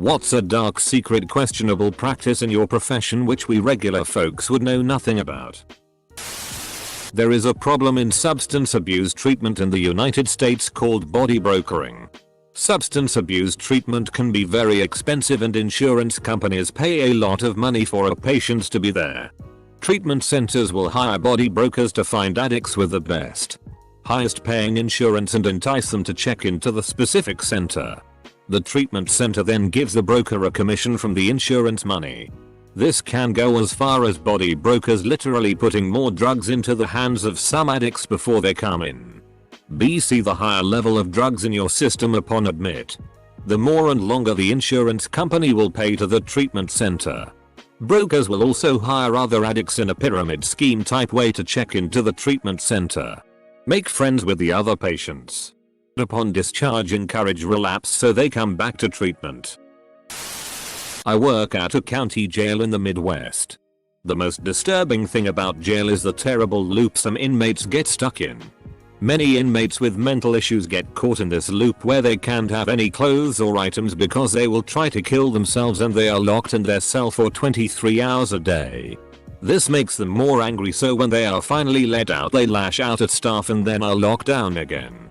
What's a dark secret questionable practice in your profession which we regular folks would know nothing about? There is a problem in substance abuse treatment in the United States called body brokering. Substance abuse treatment can be very expensive and insurance companies pay a lot of money for a patient to be there. Treatment centers will hire body brokers to find addicts with the best, highest paying insurance and entice them to check into the specific center. The treatment center then gives the broker a commission from the insurance money. This can go as far as body brokers literally putting more drugs into the hands of some addicts before they come in. BC the higher level of drugs in your system upon admit, the more and longer the insurance company will pay to the treatment center. Brokers will also hire other addicts in a pyramid scheme type way to check into the treatment center. Make friends with the other patients. Upon discharge encourage relapse so they come back to treatment. I work at a county jail in the Midwest. The most disturbing thing about jail is the terrible loop some inmates get stuck in. Many inmates with mental issues get caught in this loop where they can't have any clothes or items because they will try to kill themselves and they are locked in their cell for 23 hours a day. This makes them more angry, so when they are finally let out they lash out at staff and then are locked down again.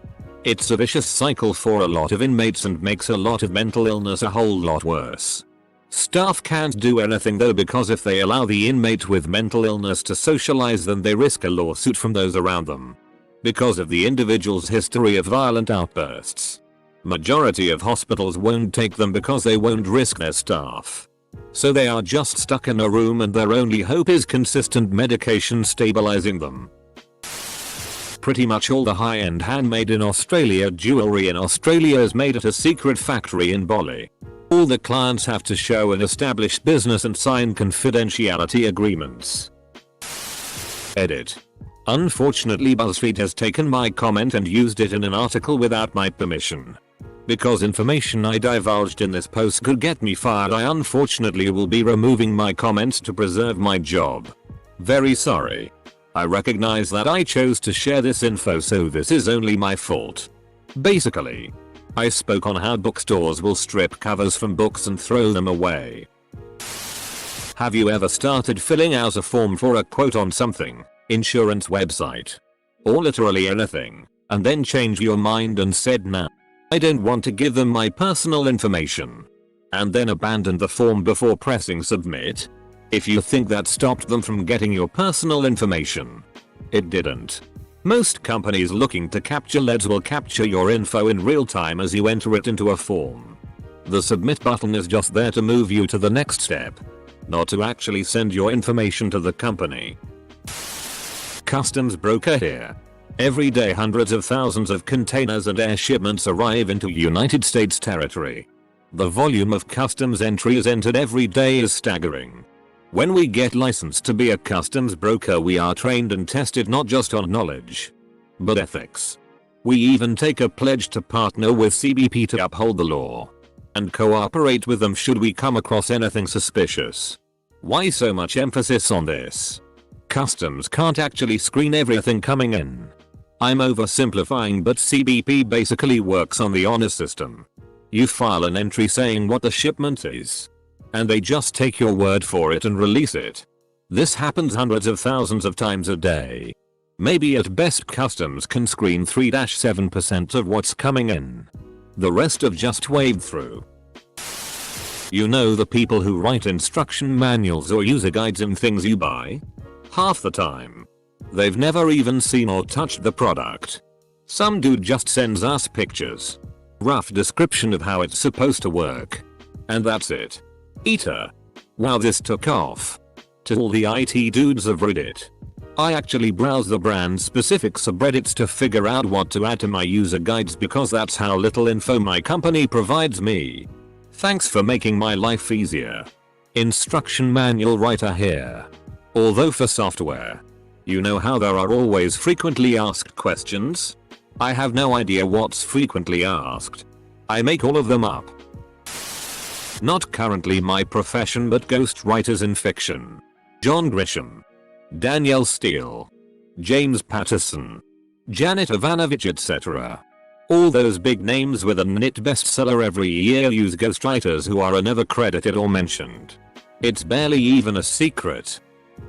It's a vicious cycle for a lot of inmates and makes a lot of mental illness a whole lot worse. Staff can't do anything though, because if they allow the inmate with mental illness to socialize then they risk a lawsuit from those around them because of the individual's history of violent outbursts. Majority of hospitals won't take them because they won't risk their staff. So they are just stuck in a room and their only hope is consistent medication stabilizing them. Pretty much all the high-end handmade in Australia jewelry in Australia is made at a secret factory in Bali. All the clients have to show an established business and sign confidentiality agreements. Edit. Unfortunately, BuzzFeed has taken my comment and used it in an article without my permission. Because information I divulged in this post could get me fired, I unfortunately will be removing my comments to preserve my job. Very sorry. I recognize that I chose to share this info, so this is only my fault. Basically, I spoke on how bookstores will strip covers from books and throw them away. Have you ever started filling out a form for a quote on something, insurance website, or literally anything, and then changed your mind and said nah, I don't want to give them my personal information, and then abandoned the form before pressing submit? If you think that stopped them from getting your personal information, it didn't. Most companies looking to capture leads will capture your info in real time as you enter it into a form. The submit button is just there to move you to the next step, not to actually send your information to the company. Customs broker here. Every day hundreds of thousands of containers and air shipments arrive into United States territory. The volume of customs entries entered every day is staggering. When we get licensed to be a customs broker, we are trained and tested not just on knowledge, but ethics. We even take a pledge to partner with CBP to uphold the law and cooperate with them should we come across anything suspicious. Why so much emphasis on this? Customs can't actually screen everything coming in. I'm oversimplifying, but CBP basically works on the honor system. You file an entry saying what the shipment is, and they just take your word for it and release it. This happens hundreds of thousands of times a day. Maybe at best customs can screen 3-7% of what's coming in. The rest of just wade through. You know the people who write instruction manuals or user guides in things you buy? Half the time, they've never even seen or touched the product. Some dude just sends us pictures, rough description of how it's supposed to work, and that's it. Eater. Wow, this took off. To all the IT dudes of Reddit. I actually browse the brand specific subreddits to figure out what to add to my user guides because that's how little info my company provides me. Thanks for making my life easier. Instruction manual writer here. Although for software, you know how there are always frequently asked questions? I have no idea what's frequently asked. I make all of them up. Not currently my profession, but ghost writers in fiction. John Grisham, Danielle Steele, James Patterson, Janet Ivanovich, etc. All those big names with a NIT bestseller every year use ghostwriters who are never credited or mentioned. It's barely even a secret.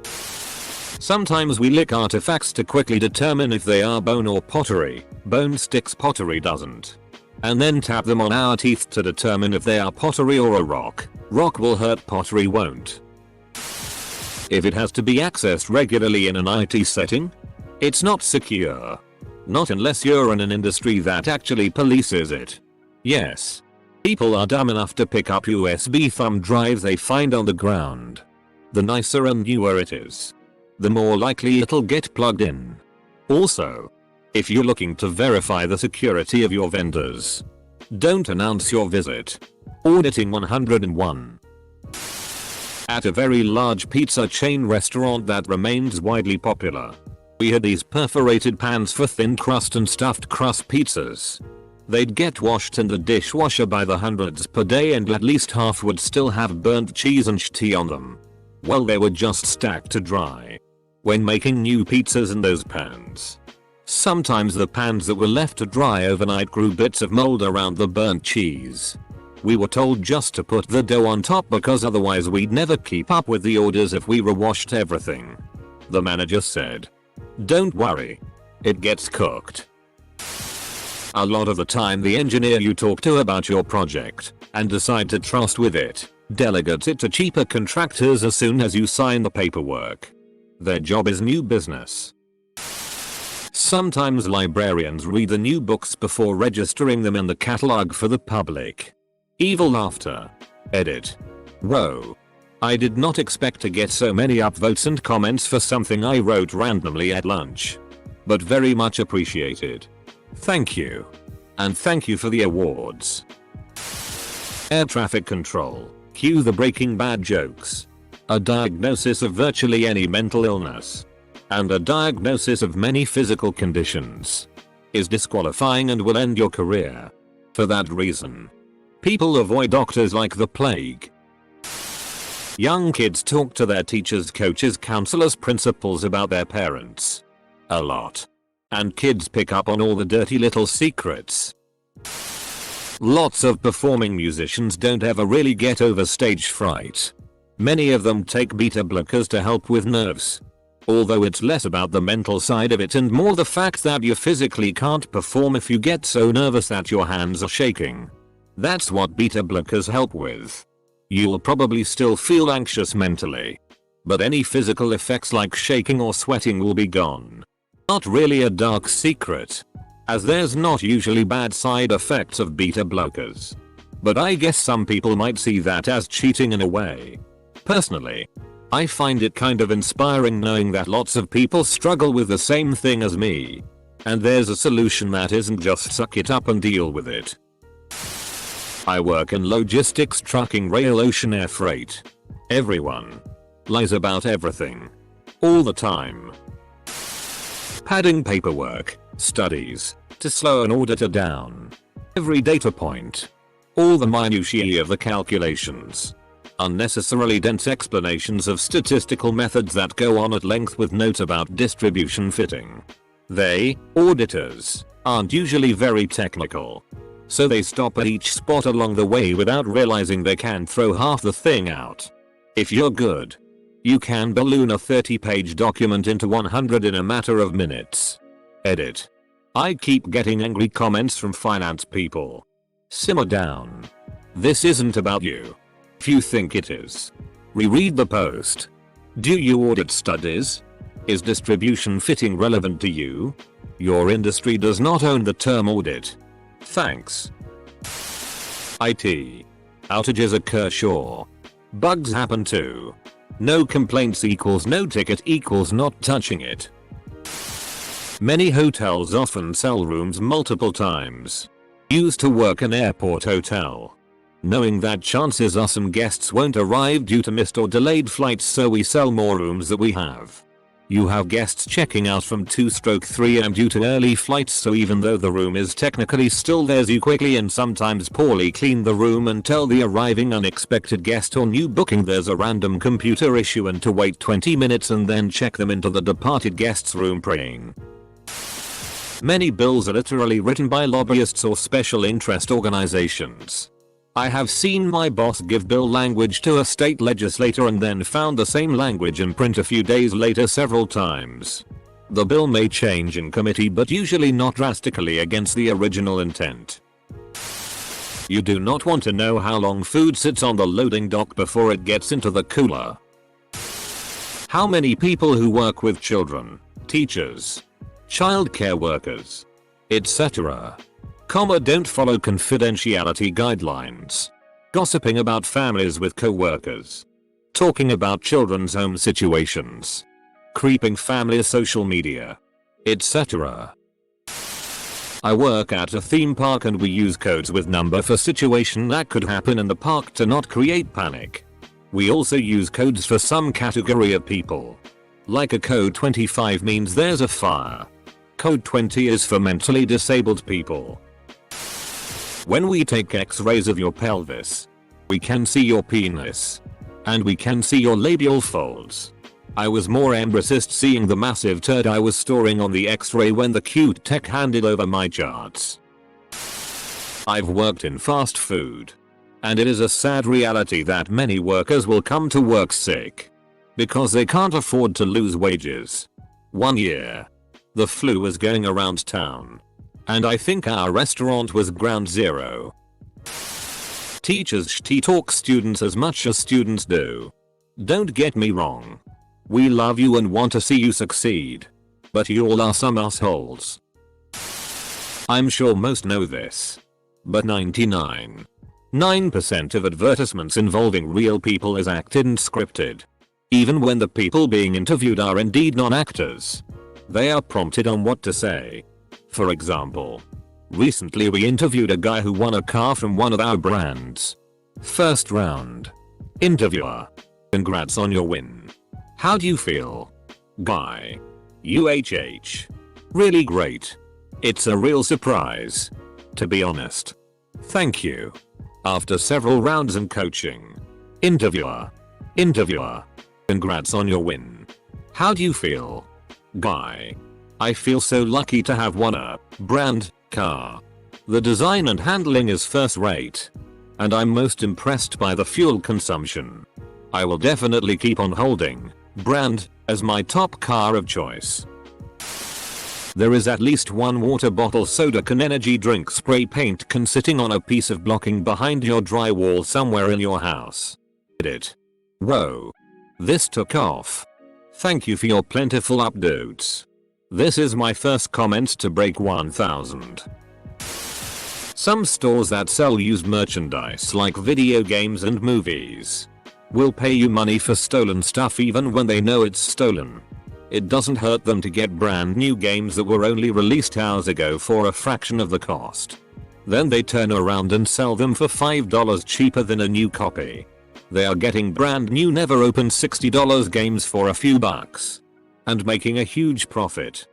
Sometimes we lick artifacts to quickly determine if they are bone or pottery. Bone sticks, pottery doesn't. And then tap them on our teeth to determine if they are pottery or a rock. Rock will hurt, pottery won't. If it has to be accessed regularly in an IT setting, it's not secure. Not unless you're in an industry that actually polices it. Yes. People are dumb enough to pick up USB thumb drives they find on the ground. The nicer and newer it is, the more likely it'll get plugged in. Also, if you're looking to verify the security of your vendors, don't announce your visit. Auditing 101. At a very large pizza chain restaurant that remains widely popular, we had these perforated pans for thin crust and stuffed crust pizzas. They'd get washed in the dishwasher by the hundreds per day and at least half would still have burnt cheese and shitty on them. Well, they were just stacked to dry. When making new pizzas in those pans, sometimes the pans that were left to dry overnight grew bits of mold around the burnt cheese. We were told just to put the dough on top because otherwise we'd never keep up with the orders if we rewashed everything. The manager said, "Don't worry. It gets cooked." A lot of the time the engineer you talk to about your project and decide to trust with it delegates it to cheaper contractors as soon as you sign the paperwork. Their job is new business. Sometimes librarians read the new books before registering them in the catalog for the public. Evil laughter. Edit. Whoa. I did not expect to get so many upvotes and comments for something I wrote randomly at lunch. But very much appreciated. Thank you. And thank you for the awards. Air traffic control. Cue the Breaking Bad jokes. A diagnosis of virtually any mental illness and a diagnosis of many physical conditions is disqualifying and will end your career. For that reason, people avoid doctors like the plague. Young kids talk to their teachers, coaches, counselors, principals about their parents a lot. And kids pick up on all the dirty little secrets. Lots of performing musicians don't ever really get over stage fright. Many of them take beta blockers to help with nerves. Although it's less about the mental side of it and more the fact that you physically can't perform if you get so nervous that your hands are shaking. That's what beta blockers help with. You'll probably still feel anxious mentally, but any physical effects like shaking or sweating will be gone. Not really a dark secret, as there's not usually bad side effects of beta blockers. But I guess some people might see that as cheating in a way. Personally, I find it kind of inspiring knowing that lots of people struggle with the same thing as me. And there's a solution that isn't just suck it up and deal with it. I work in logistics, trucking, rail, ocean, air freight. Everyone lies about everything. All the time. Padding paperwork, studies, to slow an auditor down. Every data point. All the minutiae of the calculations. Unnecessarily dense explanations of statistical methods that go on at length with notes about distribution fitting. They, auditors, aren't usually very technical. So they stop at each spot along the way without realizing they can throw half the thing out. If you're good, you can balloon a 30-page document into 100 in a matter of minutes. Edit. I keep getting angry comments from finance people. Simmer down. This isn't about you. If you think it is, reread the post. Do you audit studies? Is distribution fitting relevant to you? Your industry does not own the term audit. Thanks. IT. Outages occur, sure. Bugs happen too. No complaints equals no ticket equals not touching it. Many hotels often sell rooms multiple times. Used to work an airport hotel. Knowing that chances are some guests won't arrive due to missed or delayed flights, so we sell more rooms that we have. You have guests checking out from 2/3 am due to early flights, so even though the room is technically still theirs, you quickly and sometimes poorly clean the room and tell the arriving unexpected guest or new booking there's a random computer issue and to wait 20 minutes and then check them into the departed guest's room praying. Many bills are literally written by lobbyists or special interest organizations. I have seen my boss give bill language to a state legislator and then found the same language in print a few days later several times. The bill may change in committee but usually not drastically against the original intent. You do not want to know how long food sits on the loading dock before it gets into the cooler. How many people who work with children, teachers, childcare workers, etc. Don't follow confidentiality guidelines. Gossiping about families with co-workers. Talking about children's home situations. Creeping family social media. Etc. I work at a theme park and we use codes with number for situation that could happen in the park to not create panic. We also use codes for some category of people. Like a code 25 means there's a fire. Code 20 is for mentally disabled people. When we take x-rays of your pelvis, we can see your penis. And we can see your labial folds. I was more embarrassed seeing the massive turd I was storing on the x-ray when the cute tech handed over my charts. I've worked in fast food. And it is a sad reality that many workers will come to work sick. Because they can't afford to lose wages. One year, the flu was going around town. And I think our restaurant was ground zero. Teachers talk students as much as students do. Don't get me wrong. We love you and want to see you succeed. But you all are some assholes. I'm sure most know this. But 99.9% of advertisements involving real people is acted and scripted. Even when the people being interviewed are indeed non-actors. They are prompted on what to say. For example, recently we interviewed a guy who won a car from one of our brands. First round. Interviewer. Congrats on your win. How do you feel? Guy. UHH. Really great. It's a real surprise. To be honest. Thank you. After several rounds and coaching. Interviewer. Congrats on your win. How do you feel? Guy. I feel so lucky to have won a brand car. The design and handling is first rate. And I'm most impressed by the fuel consumption. I will definitely keep on holding brand as my top car of choice. There is at least one water bottle soda can energy drink spray paint can sitting on a piece of blocking behind your drywall somewhere in your house. Edit. Whoa. This took off. Thank you for your plentiful updates. This is my first comment to break 1000. Some stores that sell used merchandise like video games and movies will pay you money for stolen stuff even when they know it's stolen. It doesn't hurt them to get brand new games that were only released hours ago for a fraction of the cost. Then they turn around and sell them for $5 cheaper than a new copy. They are getting brand new never opened $60 games for a few bucks. And making a huge profit.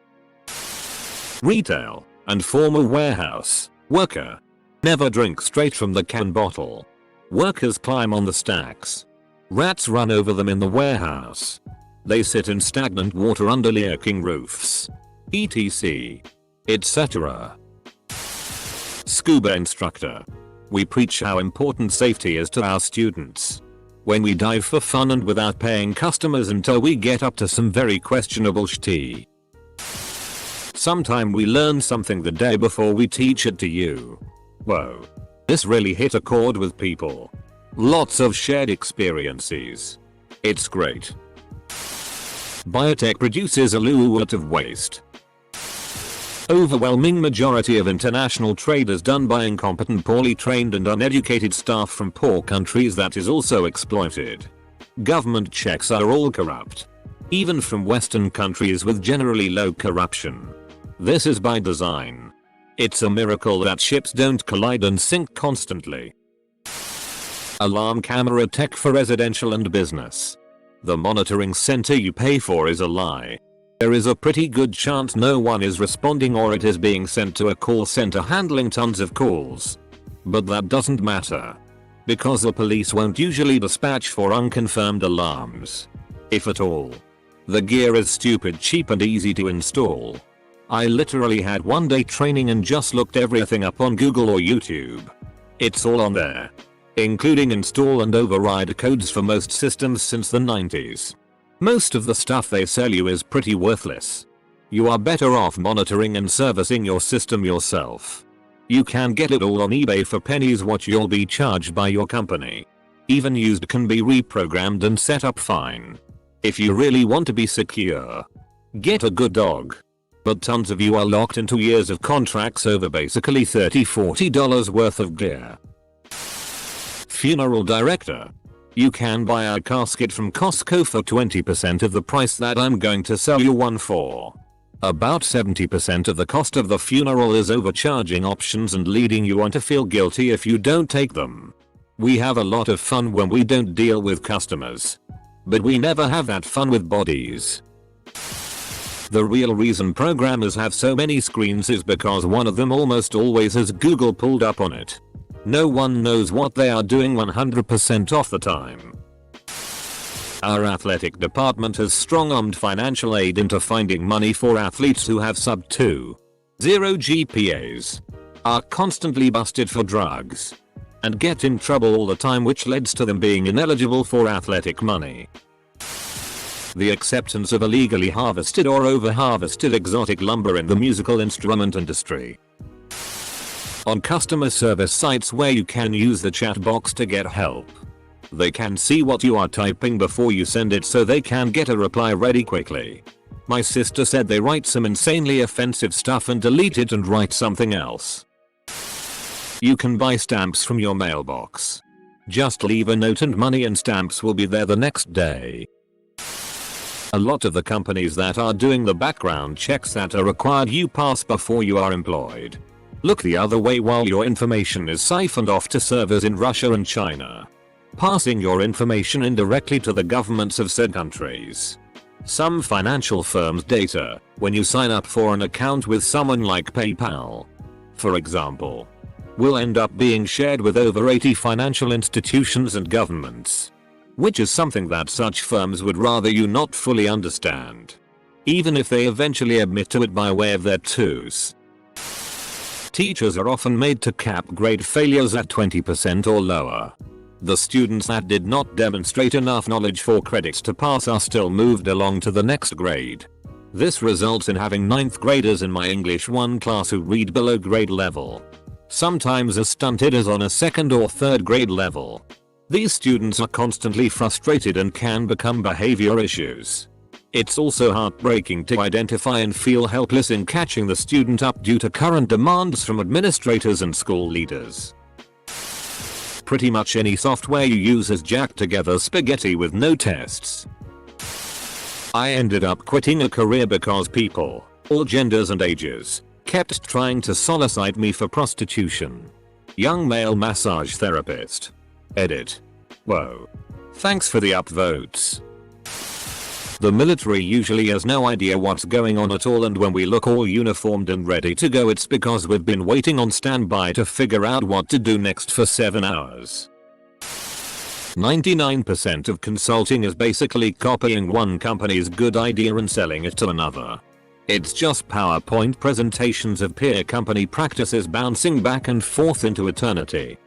Retail and former warehouse worker. Never drink straight from the can bottle. Workers climb on the stacks. Rats run over them in the warehouse. They sit in stagnant water under leaking roofs. etc. etc. Scuba instructor. We preach how important safety is to our students. When we dive for fun and without paying customers until we get up to some very questionable shit. Sometime we learn something the day before we teach it to you. Whoa. This really hit a chord with people. Lots of shared experiences. It's great. Biotech produces a lot of waste. Overwhelming majority of international trade is done by incompetent, poorly trained and uneducated staff from poor countries that is also exploited. Government checks are all corrupt. Even from Western countries with generally low corruption. This is by design. It's a miracle that ships don't collide and sink constantly. Alarm camera tech for residential and business. The monitoring center you pay for is a lie. There is a pretty good chance no one is responding or it is being sent to a call center handling tons of calls. But that doesn't matter. Because the police won't usually dispatch for unconfirmed alarms. If at all. The gear is stupid cheap and easy to install. I literally had one day training and just looked everything up on Google or YouTube. It's all on there, including install and override codes for most systems since the 90s. Most of the stuff they sell you is pretty worthless. You are better off monitoring and servicing your system yourself. You can get it all on eBay for pennies what you'll be charged by your company. Even used can be reprogrammed and set up fine. If you really want to be secure, get a good dog. But tons of you are locked into years of contracts over basically $30-40 worth of gear. Funeral director. You can buy a casket from Costco for 20% of the price that I'm going to sell you one for. About 70% of the cost of the funeral is overcharging options and leading you on to feel guilty if you don't take them. We have a lot of fun when we don't deal with customers. But we never have that fun with bodies. The real reason programmers have so many screens is because one of them almost always has Google pulled up on it. No one knows what they are doing 100% of the time. Our athletic department has strong-armed financial aid into finding money for athletes who have sub 2.0 GPAs, are constantly busted for drugs, and get in trouble all the time, which leads to them being ineligible for athletic money. The acceptance of illegally harvested or over-harvested exotic lumber in the musical instrument industry. On customer service sites where you can use the chat box to get help, they can see what you are typing before you send it so they can get a reply ready quickly. My sister said they write some insanely offensive stuff and delete it and write something else. You can buy stamps from your mailbox. Just leave a note and money and stamps will be there the next day. A lot of the companies that are doing the background checks that are required you pass before you are employed look the other way while your information is siphoned off to servers in Russia and China, passing your information indirectly to the governments of said countries. Some financial firms' data, when you sign up for an account with someone like PayPal, for example, will end up being shared with over 80 financial institutions and governments, which is something that such firms would rather you not fully understand, even if they eventually admit to it by way of their twos. Teachers are often made to cap grade failures at 20% or lower. The students that did not demonstrate enough knowledge for credits to pass are still moved along to the next grade. This results in having 9th graders in my English 1 class who read below grade level, sometimes as stunted as on a 2nd or 3rd grade level. These students are constantly frustrated and can become behavior issues. It's also heartbreaking to identify and feel helpless in catching the student up due to current demands from administrators and school leaders. Pretty much any software you use is jacked together spaghetti with no tests. I ended up quitting a career because people, all genders and ages, kept trying to solicite me for prostitution. Young male massage therapist. Edit. Whoa. Thanks for the upvotes. The military usually has no idea what's going on at all, and when we look all uniformed and ready to go, it's because we've been waiting on standby to figure out what to do next for 7 hours. 99% of consulting is basically copying one company's good idea and selling it to another. It's just PowerPoint presentations of peer company practices bouncing back and forth into eternity.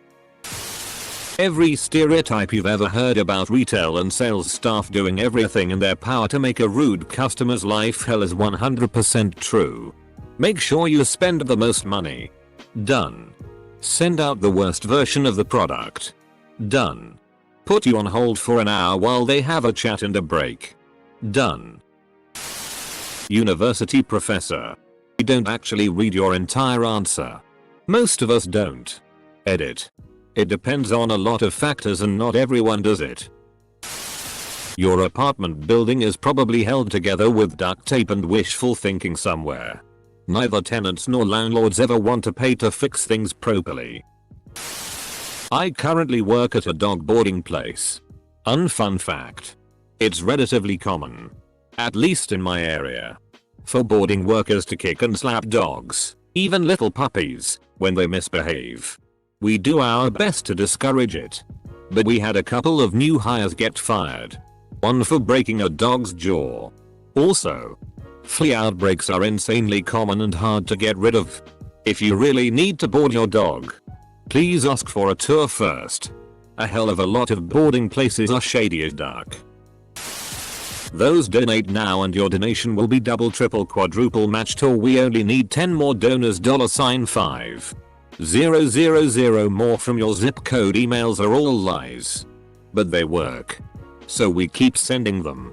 Every stereotype you've ever heard about retail and sales staff doing everything in their power to make a rude customer's life hell is 100% true. Make sure you spend the most money. Done. Send out the worst version of the product. Done. Put you on hold for an hour while they have a chat and a break. Done. University professor. You don't actually read your entire answer. Most of us don't. Edit. It depends on a lot of factors and not everyone does it. Your apartment building is probably held together with duct tape and wishful thinking somewhere. Neither tenants nor landlords ever want to pay to fix things properly. I currently work at a dog boarding place. Unfun fact. It's relatively common, at least in my area, for boarding workers to kick and slap dogs, even little puppies, when they misbehave. We do our best to discourage it, but we had a couple of new hires get fired. One for breaking a dog's jaw. Also, Flea outbreaks are insanely common and hard to get rid of. If you really need to board your dog, please ask for a tour first. A hell of a lot of boarding places are shady as dark. Those donate now and your donation will be double, triple, quadruple matched, or we only need 10 more donors. $5,000 more from your zip code. Emails are all lies, but they work, so we keep sending them.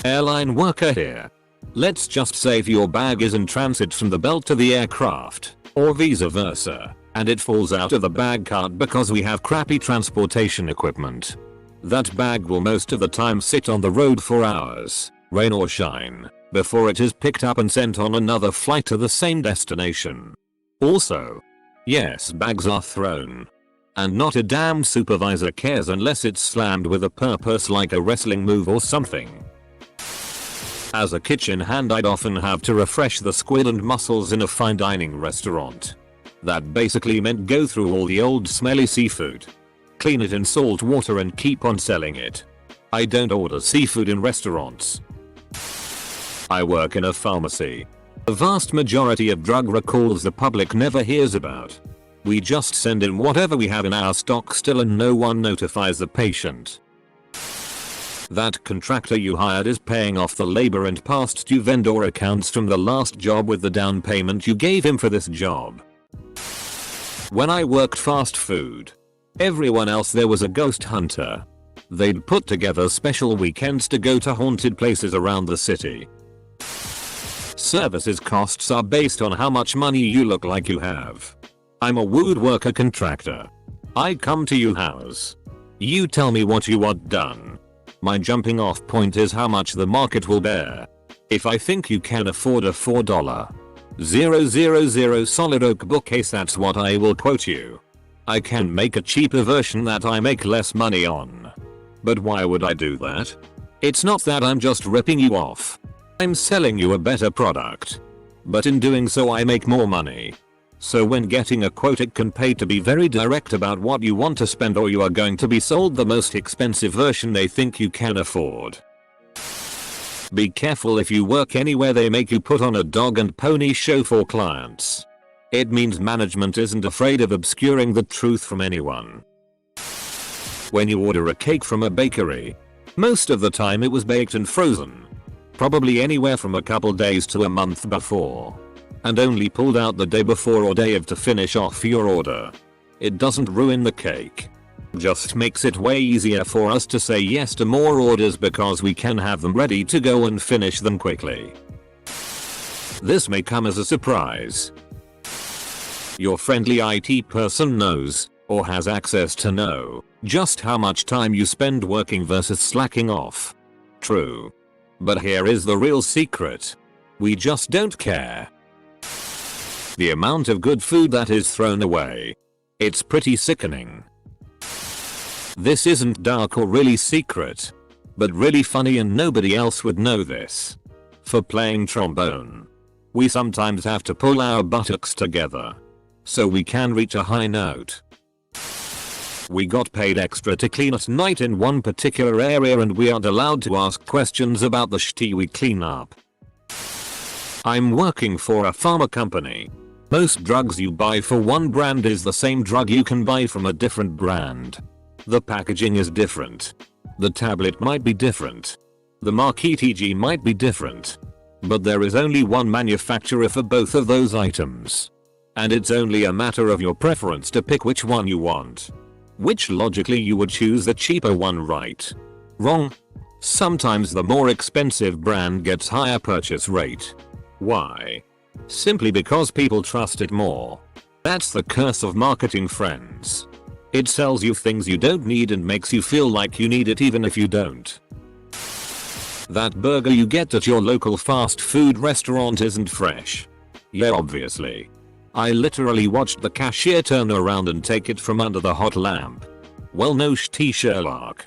Airline worker here. Let's just say if your bag is in transit from the belt to the aircraft, or vice versa, and it falls out of the bag cart because we have crappy transportation equipment, that bag will most of the time sit on the road for hours, rain or shine, before it is picked up and sent on another flight to the same destination. Also, yes, bags are thrown, and not a damn supervisor cares unless it's slammed with a purpose like a wrestling move or something. As a kitchen hand, I'd often have to refresh the squid and mussels in a fine dining restaurant. That basically meant go through all the old smelly seafood, clean it in salt water and keep on selling it. I don't order seafood in restaurants. I work in a pharmacy. The vast majority of drug recalls the public never hears about. We just send in whatever we have in our stock still and no one notifies the patient. That contractor you hired is paying off the labor and past due vendor accounts from the last job with the down payment you gave him for this job. When I worked fast food, everyone else there was a ghost hunter. They'd put together special weekends to go to haunted places around the city. Services costs are based on how much money you look like you have. I'm a woodworker contractor. I come to your house. You tell me what you want done. My jumping off point is how much the market will bear. If I think you can afford a $4,000 solid oak bookcase, that's what I will quote you. I can make a cheaper version that I make less money on. But why would I do that? It's not that I'm just ripping you off. I'm selling you a better product. But in doing so I make more money. So when getting a quote, it can pay to be very direct about what you want to spend, or you are going to be sold the most expensive version they think you can afford. Be careful if you work anywhere they make you put on a dog and pony show for clients. It means management isn't afraid of obscuring the truth from anyone. When you order a cake from a bakery, most of the time it was baked and frozen. Probably anywhere from a couple days to a month before, and only pulled out the day before or day of to finish off your order. It doesn't ruin the cake, just makes it way easier for us to say yes to more orders because we can have them ready to go and finish them quickly. This may come as a surprise. Your friendly IT person knows, or has access to know, just how much time you spend working versus slacking off. True. But here is the real secret. We just don't care. The amount of good food that is thrown away. It's pretty sickening. This isn't dark or really secret, but really funny, and nobody else would know this. For playing trombone, we sometimes have to pull our buttocks together so we can reach a high note. We got paid extra to clean at night in one particular area, and we aren't allowed to ask questions about the shitty we clean up. I'm working for a pharma company. Most drugs you buy for one brand is the same drug you can buy from a different brand. The packaging is different. The tablet might be different. The marquee TG might be different. But there is only one manufacturer for both of those items. And it's only a matter of your preference to pick which one you want. Which logically you would choose the cheaper one, right? Wrong. Sometimes the more expensive brand gets higher purchase rate. Why? Simply because people trust it more. That's the curse of marketing, friends. It sells you things you don't need and makes you feel like you need it even if you don't. That burger you get at your local fast food restaurant isn't fresh. Yeah, obviously. I literally watched the cashier turn around and take it from under the hot lamp. Well, no shitty Sherlock.